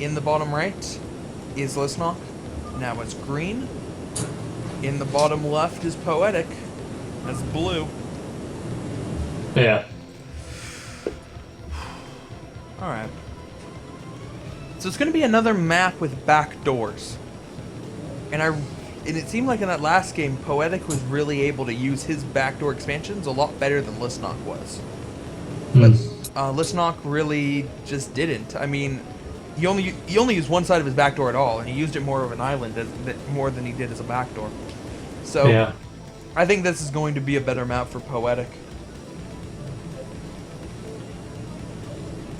in the bottom right is Lisyonok. Now it's green. In the bottom left is Poetic. That's blue. Yeah. Alright. So it's going to be another map with back doors. And it seemed like in that last game, Poetic was really able to use his backdoor expansions a lot better than Lisyonok was. But Lisyonok really just didn't. I mean, he only used one side of his backdoor at all, and he used it more of an island more than he did as a backdoor. So Yeah. I think this is going to be a better map for Poetic.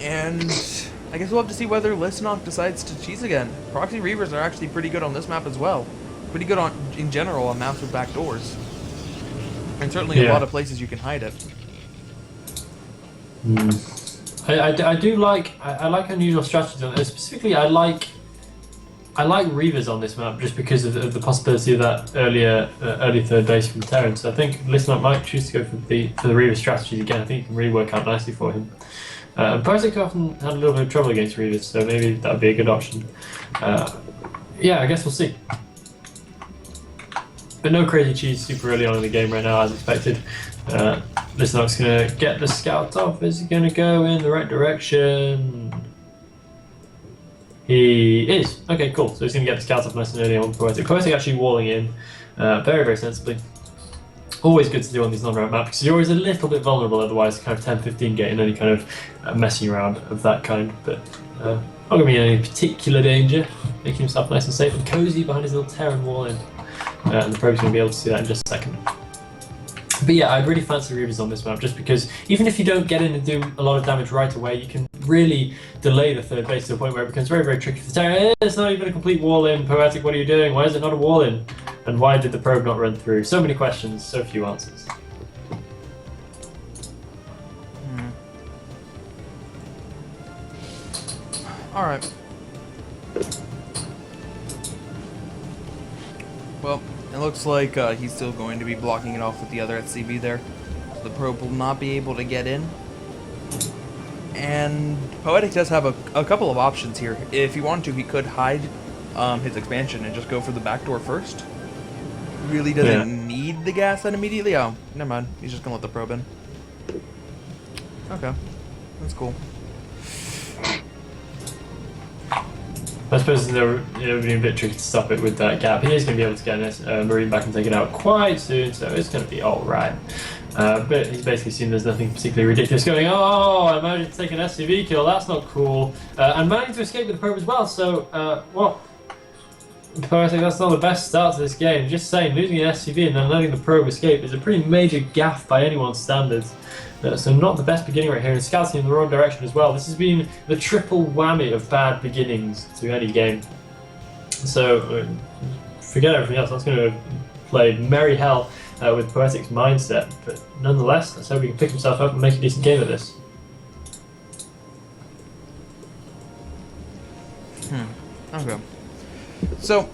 And I guess we'll have to see whether Lisyonok decides to cheese again. Proxy Reavers are actually pretty good on this map as well. Pretty good in general on maps with back doors. And certainly a lot of places you can hide it. I do like I like unusual strategies on this. Specifically, I like Reavers on this map just because of the possibility of that early third base from Terran. So I think Lisyonok might choose to go for the Reaver strategies again. I think it can really work out nicely for him. And Poetic often had a little bit of trouble against Reavers, so maybe that would be a good option. Yeah, I guess we'll see. But no crazy cheese super early on in the game right now, as expected. Lisyonok's going to get the scout off. Is he going to go in the right direction? He is. Okay, cool. So he's going to get the scout off nice and early on Poetic. Poetic actually walling in very, very sensibly. Always good to do on these non-round maps because you're always a little bit vulnerable otherwise, kind of 10-15 getting any kind of messing around of that kind. But not going to be in any particular danger. Making himself nice and safe and cozy behind his little Terran wall in. And the pro's going to be able to see that in just a second. But yeah, I'd really fancy Reavers on this map just because even if you don't get in and do a lot of damage right away, you can really delay the third base to the point where it becomes very, very tricky for Terran. It's not even a complete wall in. Poetic, what are you doing? Why is it not a wall in? And why did the probe not run through? So many questions, so few answers. Alright. Well, it looks like he's still going to be blocking it off with the other SCV there. So the probe will not be able to get in. And Poetic does have a couple of options here. If he wanted to, he could hide his expansion and just go for the back door first. Really doesn't need the gas then immediately. Oh, never mind. He's just going to let the probe in. Okay. That's cool. I suppose it would be a bit tricky to stop it with that gap. He is going to be able to get a Marine back and take it out quite soon, so it's going to be alright. But he's basically seen there's nothing particularly ridiculous going, oh, I managed to take an SCV kill, that's not cool. And managed to escape with the probe as well, so, well, I think that's not the best start to this game. Just saying, losing an SCV and then letting the probe escape is a pretty major gaffe by anyone's standards. So not the best beginning right here, and scouting in the wrong direction as well. This has been the triple whammy of bad beginnings to any game. So forget everything else. That's going to play merry hell with Poetic's mindset. But nonetheless, let's hope he can pick himself up and make a decent game of this. Okay. So,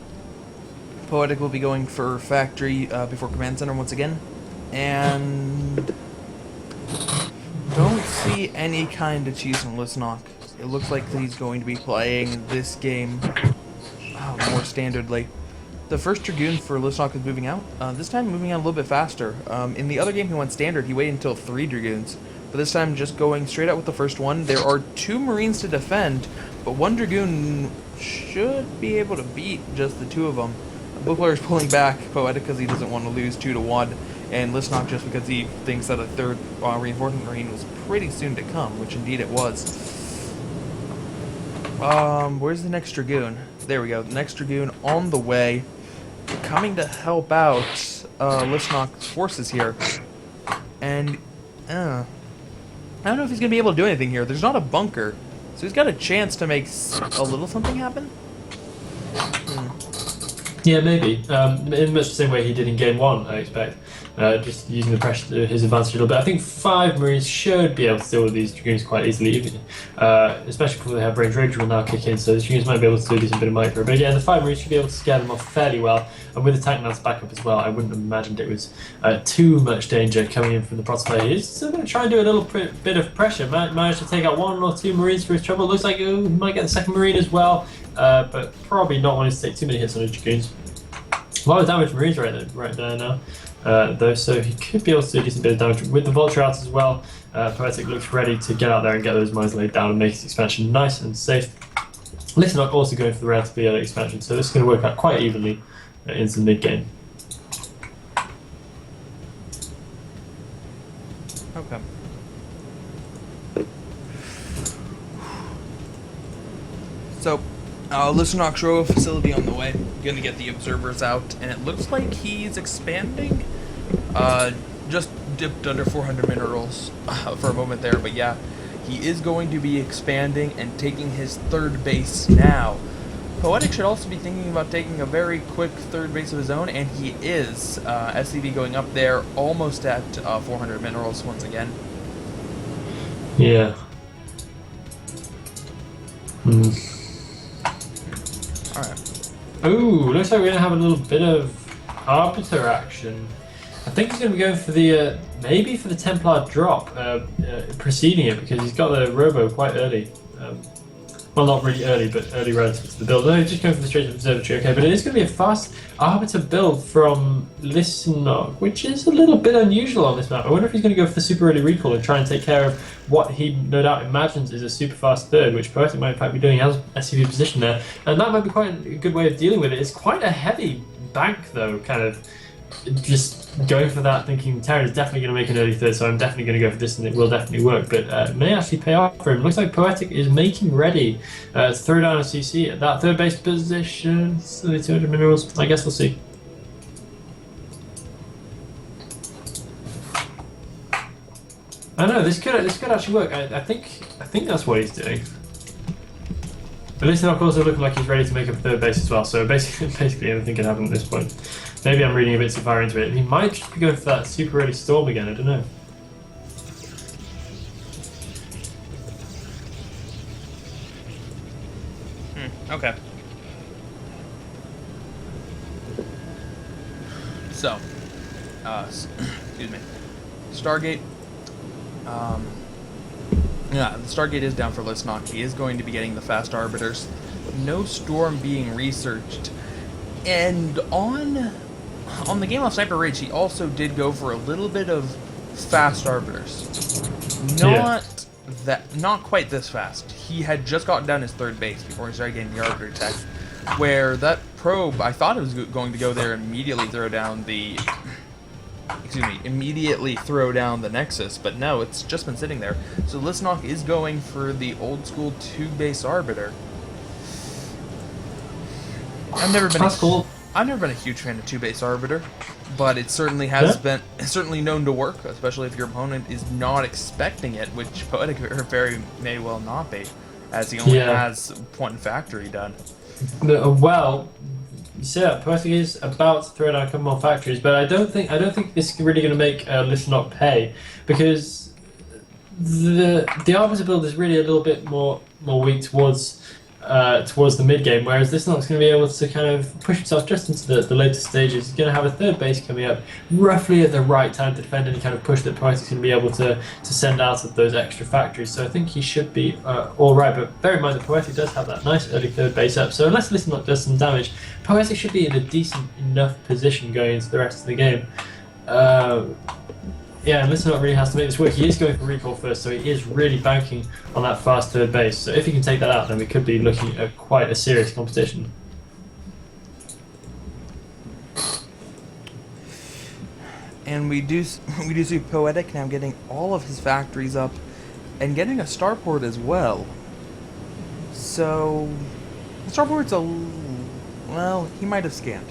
Poetic will be going for Factory before Command Center once again. And don't see any kind of cheese from Lisyonok. It looks like he's going to be playing this game more standardly. The first Dragoon for Lisyonok is moving out. This time moving out a little bit faster. In the other game he went standard, he waited until 3 Dragoons. But this time just going straight out with the first one. There are 2 Marines to defend, but 1 Dragoon should be able to beat just the 2 of them. Blue player is pulling back Poetic because he doesn't want to lose 2-1, and Lisyonok just because he thinks that a 3rd reinforcement Marine was pretty soon to come, which indeed it was. Where's the next Dragoon? There we go. The next Dragoon on the way, coming to help out Lisyonok's forces here. And I don't know if he's gonna be able to do anything here. There's not a bunker, so he's got a chance to make a little something happen. Yeah, maybe. In much the same way he did in Game 1, I expect. just using the pressure to his advantage a little bit. I think 5 Marines should be able to deal with these Dragoons quite easily, especially before they have range rage will now kick in, so the Dragoons might be able to do a decent bit of micro. But again, the 5 Marines should be able to scare them off fairly well, and with the tank mounts backup as well, I wouldn't have imagined it was too much danger coming in from the Protoss player. He's still going to try and do a little bit of pressure, manage to take out 1 or 2 Marines for his trouble. Looks like he might get the 2nd Marine as well, but probably not wanting to take too many hits on his Dragoons. A lot of damage Marines right there now, though, so he could be able to do a decent bit of damage with the Vulture out as well. Poetic looks ready to get out there and get those mines laid down and make his expansion nice and safe. Lisyonok also going for the relatively early expansion, so this is going to work out quite evenly into the mid game. Okay. So, Lisyonok's row facility on the way. Gonna get the observers out, and it looks like he's expanding. Just dipped under 400 minerals for a moment there, but yeah, he is going to be expanding and taking his 3rd base now. Poetic should also be thinking about taking a very quick 3rd base of his own, and he is. SCV going up there, almost at 400 minerals once again. Yeah. Alright. Ooh, looks like we're going to have a little bit of Arbiter action. I think he's going to be going for the, maybe for the Templar drop, preceding it, because he's got the Robo quite early. Well, not really early, but early relative to the build. No, he's just going for the straight observatory, okay, but it is going to be a fast Arbiter build from Lisyonok, which is a little bit unusual on this map. I wonder if he's going to go for the super early recall and try and take care of what he no doubt imagines is a super fast 3rd, which Poetic might in fact be doing as SCV position there, and that might be quite a good way of dealing with it. It's quite a heavy bank though, kind of just going for that, thinking Terran is definitely going to make an early 3rd, so I'm definitely going to go for this and it will definitely work, but it may actually pay off for him. Looks like Poetic is making ready to throw down a CC at that 3rd base position. Only 200 minerals, I guess we'll see. I know this could actually work. I think that's what he's doing. But Lisyonok also looking like he's ready to make up 3rd base as well, so basically anything can happen at this point. Maybe I'm reading a bit too far into it. He might just be going for that super early storm again, I don't know. Okay. So, excuse me. Stargate. Yeah, the Stargate is down for Lisyonok. He is going to be getting the fast arbiters. No storm being researched. And on the game of Sniper Rage, he also did go for a little bit of fast arbiters. Not quite this fast. He had just gotten down his 3rd base before he started getting the arbiter tech, where that probe, I thought it was going to go there and immediately throw down the Nexus, but no, it's just been sitting there. So Lisyonok is going for the old school 2-base arbiter. I've never been a huge fan of 2-base arbiter, but it certainly has been known to work, especially if your opponent is not expecting it, which Poetic very may well not be, as he only has 1 factory done. Well, you see that Poetic is about to throw down a couple more factories, but I don't think this is really going to make Lisyonok pay, because the Arbiter build is really a little bit more weak towards the mid game, whereas Lisyonok's going to be able to kind of push himself just into the later stages. He's going to have a 3rd base coming up roughly at the right time to defend any kind of push that Poetic's going to be able to send out of those extra factories. So I think he should be alright, but bear in mind that Poetic does have that nice early 3rd base up, so unless Lisyonok does some damage, Poetic should be in a decent enough position going into the rest of the game. Yeah, and Lisyonok really has to make this work. He is going for recall first, so he is really banking on that fast 3rd base. So if he can take that out, then we could be looking at quite a serious competition. And we do see Poetic now getting all of his factories up and getting a starport as well. So starport's well, he might have scanned.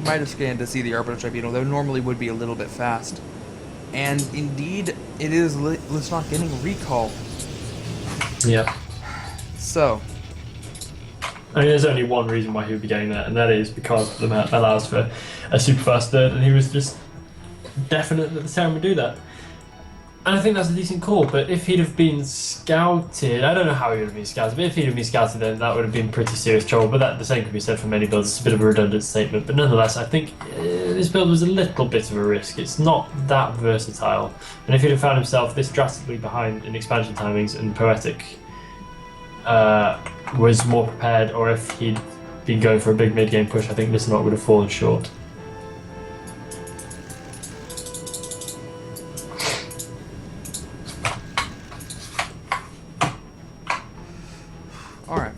He might have scanned to see the Arbiter Tribunal, though normally would be a little bit fast. And indeed, it is Lisyonok getting recall. Yeah. So. I mean, there's only one reason why he would be getting that, and that is because the map allows for a super fast 3rd, and he was just definite that the Terran would do that. And I think that's a decent call, but if he'd have been scouted, I don't know how he would have been scouted, but if he'd have been scouted, then that would have been pretty serious trouble. But the same could be said for many builds. It's a bit of a redundant statement, but nonetheless, I think this build was a little bit of a risk. It's not that versatile. And if he'd have found himself this drastically behind in expansion timings and Poetic was more prepared, or if he'd been going for a big mid-game push, I think Lisyonok would have fallen short. Alright.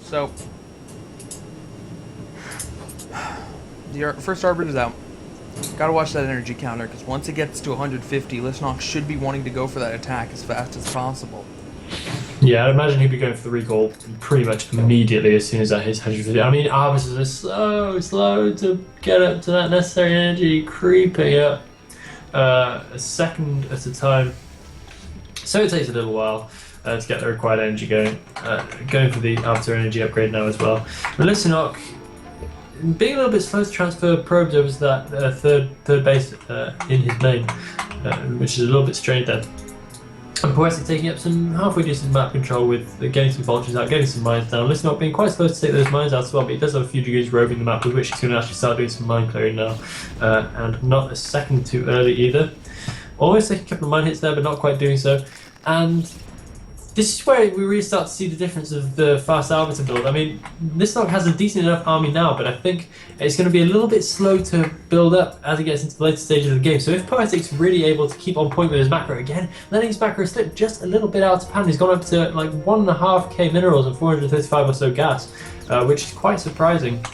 So, the first Arbiter's out. Gotta watch that energy counter, because once it gets to 150, Lisyonok should be wanting to go for that attack as fast as possible. Yeah, I'd imagine he'd be going for the recall pretty much immediately as soon as that hits 150. I mean, Arbiters are slow to get up to that necessary energy, creeping up a second at a time. So it takes a little while to get the required energy going. Going for the Arbiter energy upgrade now as well. But Lisyonok, being a little bit slow to transfer probes over to that third base in his main, which is a little bit strange then. And Poetic taking up some halfway decent map control with getting some vultures out, getting some mines down. Lisyonok being quite slow to take those mines out as well, but he does have a few degrees roving the map with which he's going to actually start doing some mine clearing now. And not a second too early either. Almost taking a couple of mine hits there, but not quite doing so. And this is where we really start to see the difference of the fast Arbiter build. I mean, Lisyonok has a decent enough army now, but I think it's going to be a little bit slow to build up as it gets into the later stages of the game. So if Poetic's really able to keep on point with his macro again, letting his macro slip just a little bit out of hand, he's gone up to like 1.5k minerals and 435 or so gas, which is quite surprising.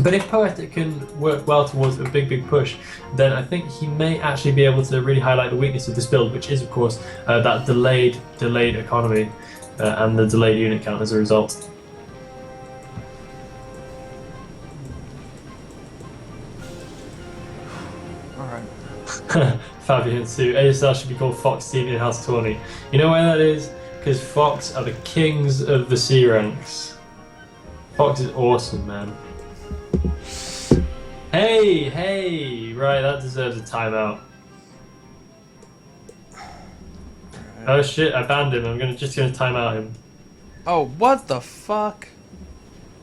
But if Poetic can work well towards a big push, then I think he may actually be able to really highlight the weakness of this build, which is, of course, that delayed economy and the delayed unit count as a result. Alright. Fabian Sue, ASL should be called Fox Team in House 20. You know why that is? Because Fox are the kings of the C ranks. Fox is awesome, man. Hey, right, that deserves a timeout. Oh shit, I banned him. I'm just gonna time out him. Oh, what the fuck?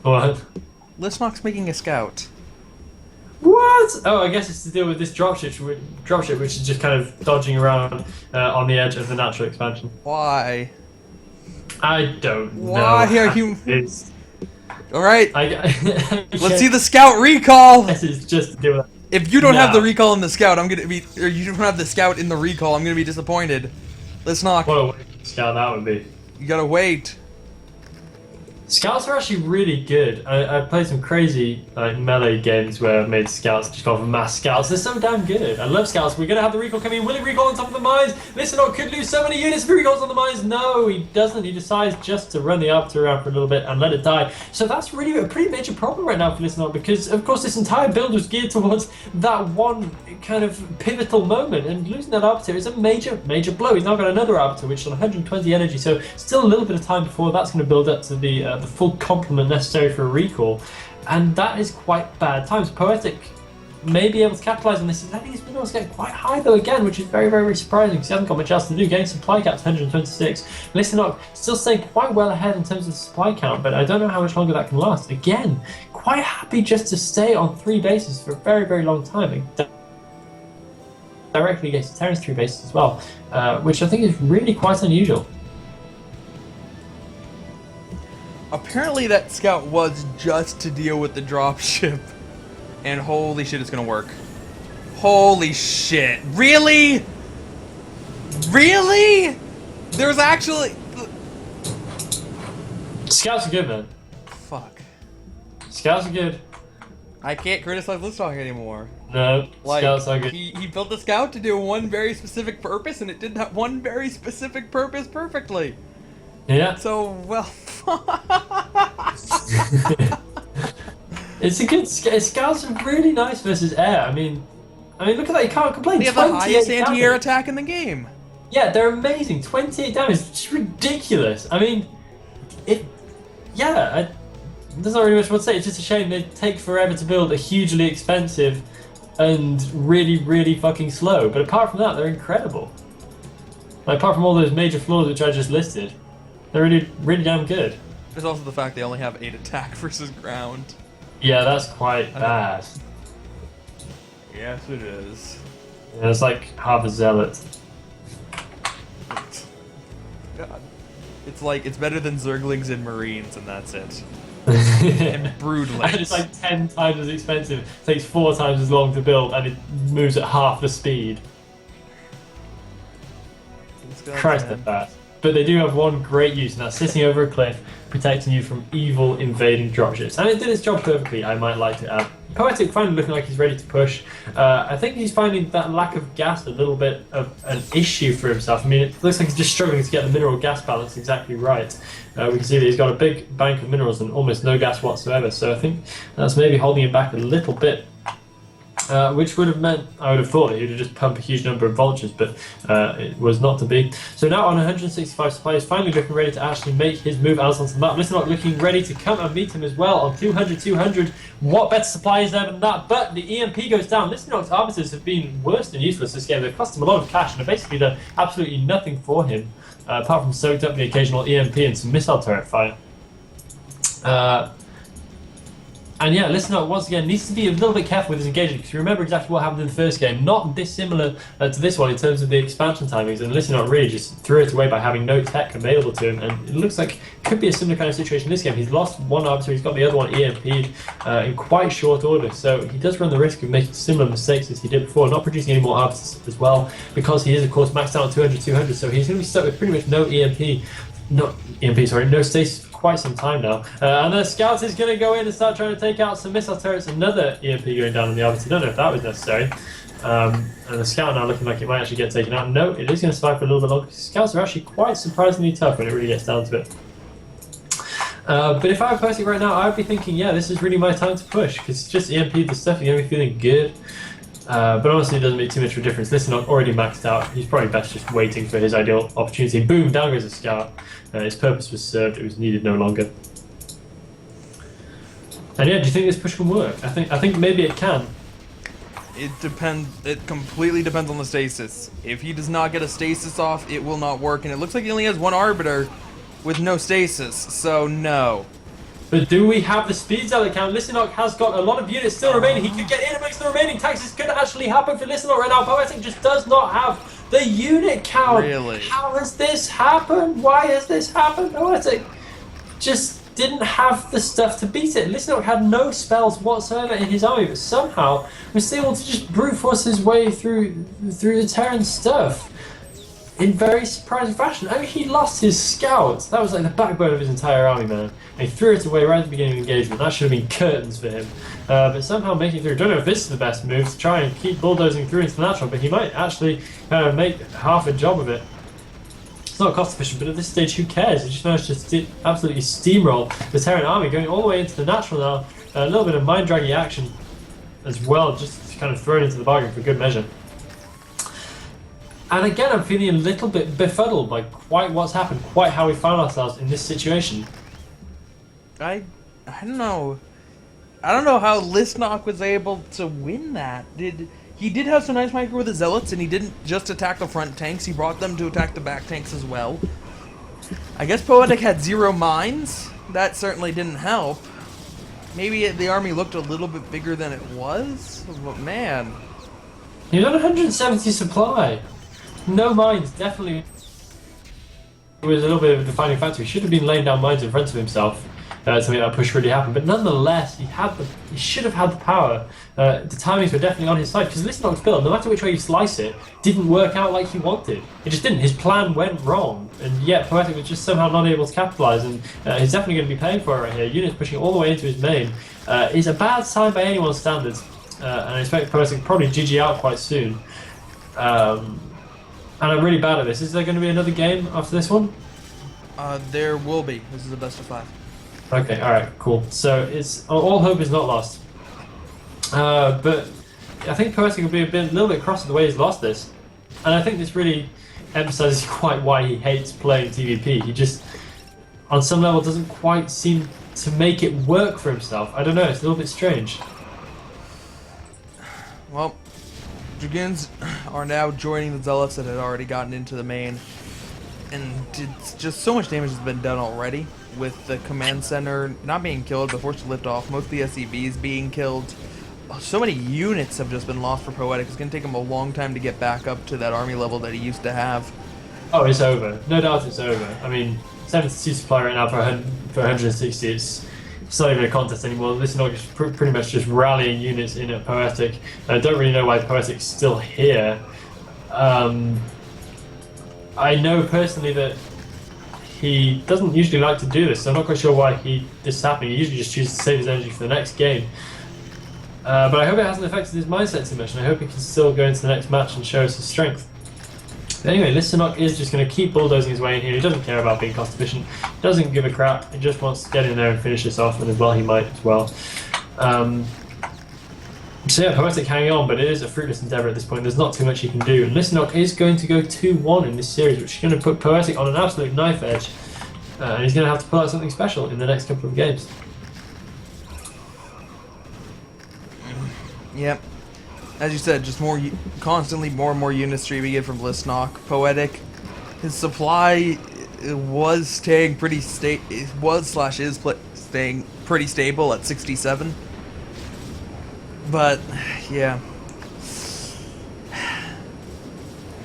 What? Lisyonok's making a scout. What? Oh, I guess it's to deal with this dropship, which is just kind of dodging around on the edge of the natural expansion. Why? I don't know. Why are you... It's... Alright, let's see the scout recall! This is just to deal with that. If you don't have the recall in the scout, I'm gonna be... Or you don't have the scout in the recall, I'm gonna be disappointed. Lisyonok. What a way to scout that would be. You gotta wait. Scouts are actually really good. I played some crazy melee games where I made scouts just go for mass scouts. They're so damn good. I love scouts. We're going to have the recall coming in. Will he recall on top of the mines? Lisyonok could lose so many units if he recalls on the mines. No, he doesn't. He decides just to run the Arbiter around for a little bit and let it die. So that's really a pretty major problem right now for Lisyonok, because of course this entire build was geared towards that one kind of pivotal moment, and losing that Arbiter is a major blow. He's now got another Arbiter which is on 120 energy, so still a little bit of time before that's going to build up to the full complement necessary for a recall, and that is quite bad times. Poetic may be able to capitalize on this. He's letting his minerals get quite high though again, which is very surprising because he hasn't got much else to do. Getting supply cap to 126. Lisyonok still staying quite well ahead in terms of the supply count, but I don't know how much longer that can last. Again, quite happy just to stay on 3 bases for a very long time. Directly against the Terran's 3 bases as well, which I think is really quite unusual. Apparently that scout was just to deal with the dropship. And holy shit, it's gonna work. Holy shit. Really? Really? There's actually... Scouts are good, man. Fuck. Scouts are good. I can't criticize Lisyonok anymore. No, like, scouts are good. He built the scout to do one very specific purpose, and it did that one very specific purpose perfectly. Yeah. So, well... It's a good scouts are really nice versus air. I mean, look at that. You can't complain. They have the highest anti-air attack in the game. Yeah, they're amazing. 28 damage. It's just ridiculous. I mean, there's not really much more to say. It's just a shame they take forever to build, are hugely expensive, and really, really fucking slow. But apart from that, they're incredible. Like, apart from all those major flaws which I just listed, they're really, really damn good. There's also the fact they only have 8 attack versus ground. Yeah, that's quite bad. Yes, it is. Yeah, it's like half a zealot. God. It's like, it's better than Zerglings and Marines, and that's it. And Broodlings. And it's like 10 times as expensive, takes 4 times as long to build, and it moves at half the speed. Christ, they're fast. But they do have one great use, and that's sitting over a cliff, protecting you from evil invading dropships. And it did its job perfectly, I might like to add. Poetic finally looking like he's ready to push. I think he's finding that lack of gas a little bit of an issue for himself. I mean, it looks like he's just struggling to get the mineral gas balance exactly right. We can see that he's got a big bank of minerals and almost no gas whatsoever, so I think that's maybe holding him back a little bit. Which would have meant, I would have thought that he would have just pumped a huge number of vultures, but it was not to be. So now on 165 supplies, finally looking ready to actually make his move out onto the map. Lisyonok looking ready to come and meet him as well on 200. What better supply is there than that? But the EMP goes down. Lisyonok's arbiters have been worse than useless this game. They've cost him a lot of cash and have basically done absolutely nothing for him, apart from soaked up the occasional EMP and some missile turret fire. And yeah, Lisyonok once again needs to be a little bit careful with his engagement, because you remember exactly what happened in the first game. Not dissimilar to this one in terms of the expansion timings, and Lisyonok really just threw it away by having no tech available to him, and it looks like it could be a similar kind of situation in this game. He's lost one arbiter, he's got the other one EMP'd in quite short order, so he does run the risk of making similar mistakes as he did before, not producing any more arbiters as well, because he is of course maxed out on 200, so he's going to be stuck with pretty much no stasis quite some time now. And the Scout is going to go in and start trying to take out some missile turrets. Another EMP going down on the Arbiter. Don't know if that was necessary. And the Scout now looking like it might actually get taken out. No, it is going to survive for a little bit longer. Scouts are actually quite surprisingly tough when it really gets down to it. But if I were Poetic right now, I would be thinking, yeah, this is really my time to push, because it's just EMP the stuff, you're going to be feeling good. But honestly, it doesn't make too much of a difference. Lisyonok already maxed out. He's probably best just waiting for his ideal opportunity. Boom, down goes the Scout. His purpose was served. It was needed no longer. And yeah, do you think this push can work? I think maybe it can. It depends. It completely depends on the stasis. If he does not get a stasis off, it will not work. And it looks like he only has one arbiter with no stasis, so no. But do we have the speed zealot count? Lisyonok has got a lot of units still remaining. He could get in amongst the remaining tanks. This could actually happen for Lisyonok right now. Poetic just does not have the unit count. Really? How has this happened? Why has this happened? Poetic just didn't have the stuff to beat it. Lisyonok had no spells whatsoever in his army, but somehow was able to just brute force his way through the Terran stuff in very surprising fashion. I mean, he lost his scouts. That was like the backbone of his entire army, man. And he threw it away right at the beginning of the engagement. That should have been curtains for him. But somehow making it through. Don't know if this is the best move to try and keep bulldozing through into the natural, but he might actually make half a job of it. It's not cost efficient, but at this stage, who cares? He just managed to absolutely steamroll the Terran army, going all the way into the natural now. A little bit of mind-draggy action as well, just kind of thrown into the bargain for good measure. And again, I'm feeling a little bit befuddled by quite what's happened, quite how we found ourselves in this situation. I don't know. I don't know how Lisyonok was able to win that. He did have some nice micro with the Zealots, and he didn't just attack the front tanks, he brought them to attack the back tanks as well. I guess Poetic had 0 mines. That certainly didn't help. Maybe the army looked a little bit bigger than it was, but man. He was on 170 supply. No mines, definitely. It was a little bit of a defining factor. He should have been laying down mines in front of himself to make that push really happen. But nonetheless, he should have had the power. The timings were definitely on his side, because Lisyonok's build, no matter which way you slice it, didn't work out like he wanted. It just didn't. His plan went wrong, and yet Poetic was just somehow not able to capitalise, and he's definitely going to be paying for it right here. Units pushing all the way into his main is a bad sign by anyone's standards, and I expect Poetic to probably GG out quite soon. And I'm really bad at this. Is there going to be another game after this one? There will be. This is a best of 5. Okay, alright, cool. So it's all hope is not lost. But I think Poetic will be a little bit cross with the way he's lost this. And I think this really emphasises quite why he hates playing TVP. He just, on some level, doesn't quite seem to make it work for himself. I don't know, it's a little bit strange. Well, Dragoons are now joining the Zealots that had already gotten into the main. And it's just so much damage has been done already, with the command center not being killed but forced to lift off, most of the SCVs being killed. So many units have just been lost for Poetic. It's going to take him a long time to get back up to that army level that he used to have. Oh, it's over. No doubt it's over. I mean, 72 supply right now for 160, it's not even a contest anymore. Lisyonok is pretty much just rallying units in at Poetic. I don't really know why Poetic's still here. I know personally that he doesn't usually like to do this, so I'm not quite sure why this is happening. He usually just chooses to save his energy for the next game. But I hope it hasn't affected his mindset too much, and I hope he can still go into the next match and show us his strength. But anyway, Lisyonok is just going to keep bulldozing his way in here. He doesn't care about being cost efficient. He doesn't give a crap. He just wants to get in there and finish this off, and as well he might as well. So yeah, Poetic hanging on, but it is a fruitless endeavour at this point. There's not too much he can do. And Lisyonok is going to go 2-1 in this series, which is going to put Poetic on an absolute knife edge. And he's going to have to pull out something special in the next couple of games. Yep. As you said, just constantly more and more units streaming in from Lisyonok. Poetic, his supply was staying pretty staying pretty stable at 67. But yeah,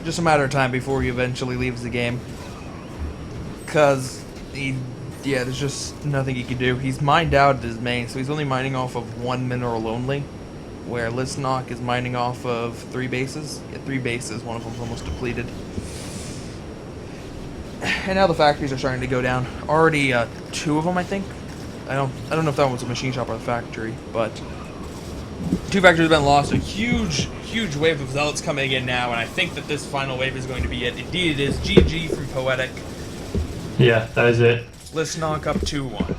just a matter of time before he eventually leaves the game. Cause there's just nothing he can do. He's mined out at his main, so he's only mining off of one mineral only. Where Lisyonok is mining off of 3 bases. Yeah, 3 bases, one of them's almost depleted. And now the factories are starting to go down. Already 2 of them, I think. I don't know if that one was a machine shop or a factory, but 2 factories have been lost. A huge wave of Zealots coming in now, and I think that this final wave is going to be it. Indeed it is. GG from Poetic. Yeah, that is it. Lisyonok up 2-1.